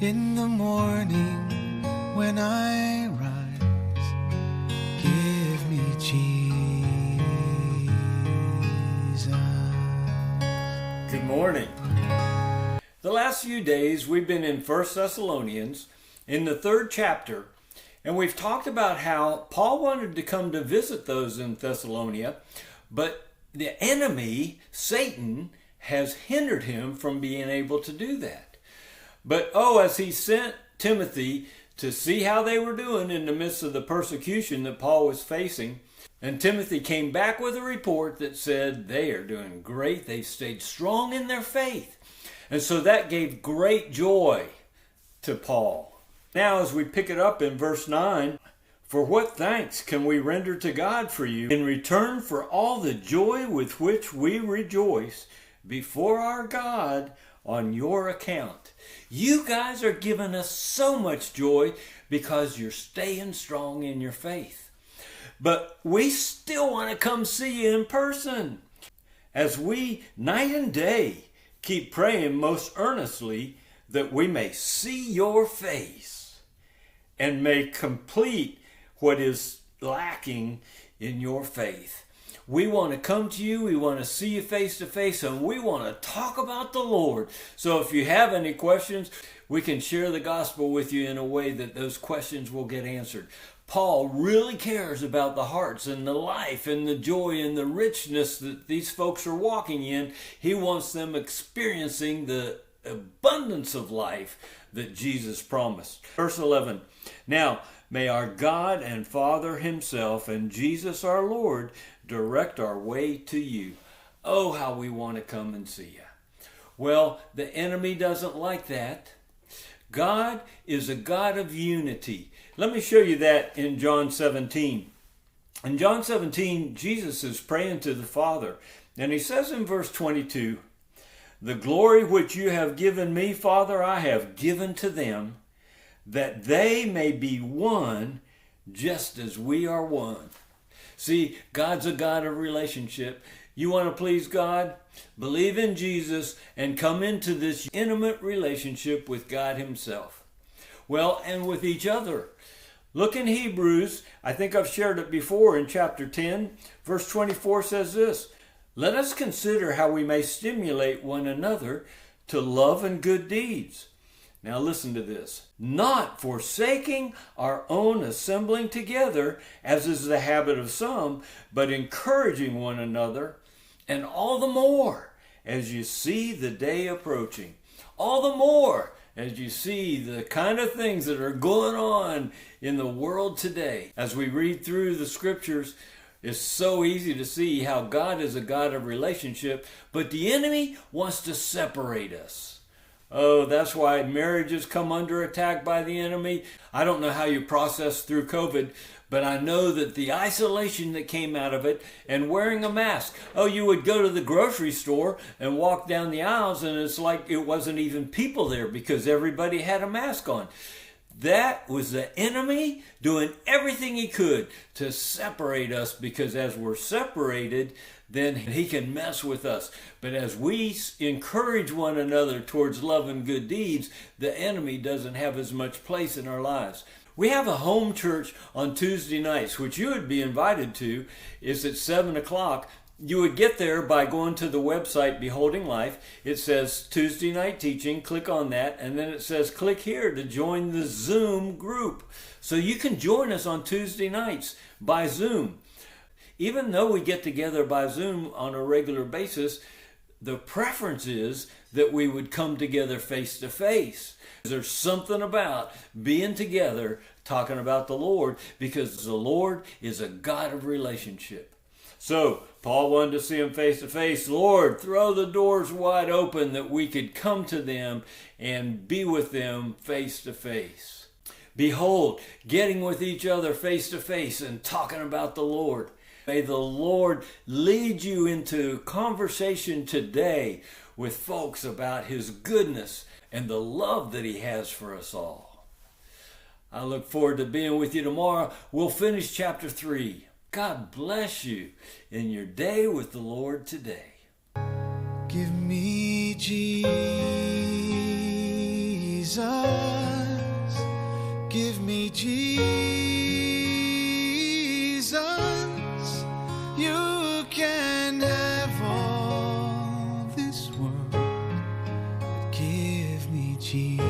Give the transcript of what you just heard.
In the morning when I rise, give me Jesus. Good morning. The last few days we've been in 1 Thessalonians in the 3rd chapter, and we've talked about how Paul wanted to come to visit those in Thessalonia, but the enemy, Satan, has hindered him from being able to do that. But as he sent Timothy to see how they were doing in the midst of the persecution that Paul was facing, and Timothy came back with a report that said they are doing great. They've stayed strong in their faith. And so that gave great joy to Paul. Now as we pick it up in verse 9, for what thanks can we render to God for you in return for all the joy with which we rejoice before our God on your account? You guys are giving us so much joy because you're staying strong in your faith. But we still want to come see you in person. As we night and day keep praying most earnestly that we may see your face and may complete what is lacking in your faith. We want to come to you, we want to see you face to face, and we want to talk about the Lord. So if you have any questions, we can share the gospel with you in a way that those questions will get answered. Paul really cares about the hearts and the life and the joy and the richness that these folks are walking in. He wants them experiencing the abundance of life that Jesus promised. Verse 11, now may our God and Father himself and Jesus our Lord direct our way to you. Oh, how we want to come and see you. Well, the enemy doesn't like that. God is a God of unity. Let me show you that in John 17. In John 17, Jesus is praying to the Father, and he says in verse 22, the glory which you have given me, Father, I have given to them, that they may be one just as we are one. See, God's a God of relationship. You want to please God? Believe in Jesus and come into this intimate relationship with God himself. Well, and with each other. Look in Hebrews. I think I've shared it before in chapter 10. Verse 24 says this, let us consider how we may stimulate one another to love and good deeds. Now listen to this. Not forsaking our own assembling together, as is the habit of some, but encouraging one another, and all the more as you see the day approaching. All the more as you see the kind of things that are going on in the world today. As we read through the scriptures, it's so easy to see how God is a God of relationship, but the enemy wants to separate us. Oh, that's why marriages come under attack by the enemy. I don't know how you process through COVID, but I know that the isolation that came out of it and wearing a mask. Oh, you would go to the grocery store and walk down the aisles and it's like it wasn't even people there because everybody had a mask on. That was the enemy doing everything he could to separate us, because as we're separated, then he can mess with us. But as we encourage one another towards love and good deeds, the enemy doesn't have as much place in our lives. We have a home church on Tuesday nights, which you would be invited to. It's at 7 o'clock. You would get there by going to the website Beholding Life. It says Tuesday night teaching. Click on that, and then it says click here to join the Zoom group. So you can join us on Tuesday nights by Zoom. Even though we get together by Zoom on a regular basis, the preference is that we would come together face to face. There's something about being together talking about the Lord, because the Lord is a God of relationship. So Paul wanted to see him face to face. Lord, throw the doors wide open that we could come to them and be with them face to face. Behold, getting with each other face to face and talking about the Lord. May the Lord lead you into conversation today with folks about his goodness and the love that he has for us all. I look forward to being with you tomorrow. We'll finish chapter 3. God bless you in your day with the Lord today. Give me Jesus. Give me Jesus. You can have all this world, but give me Jesus.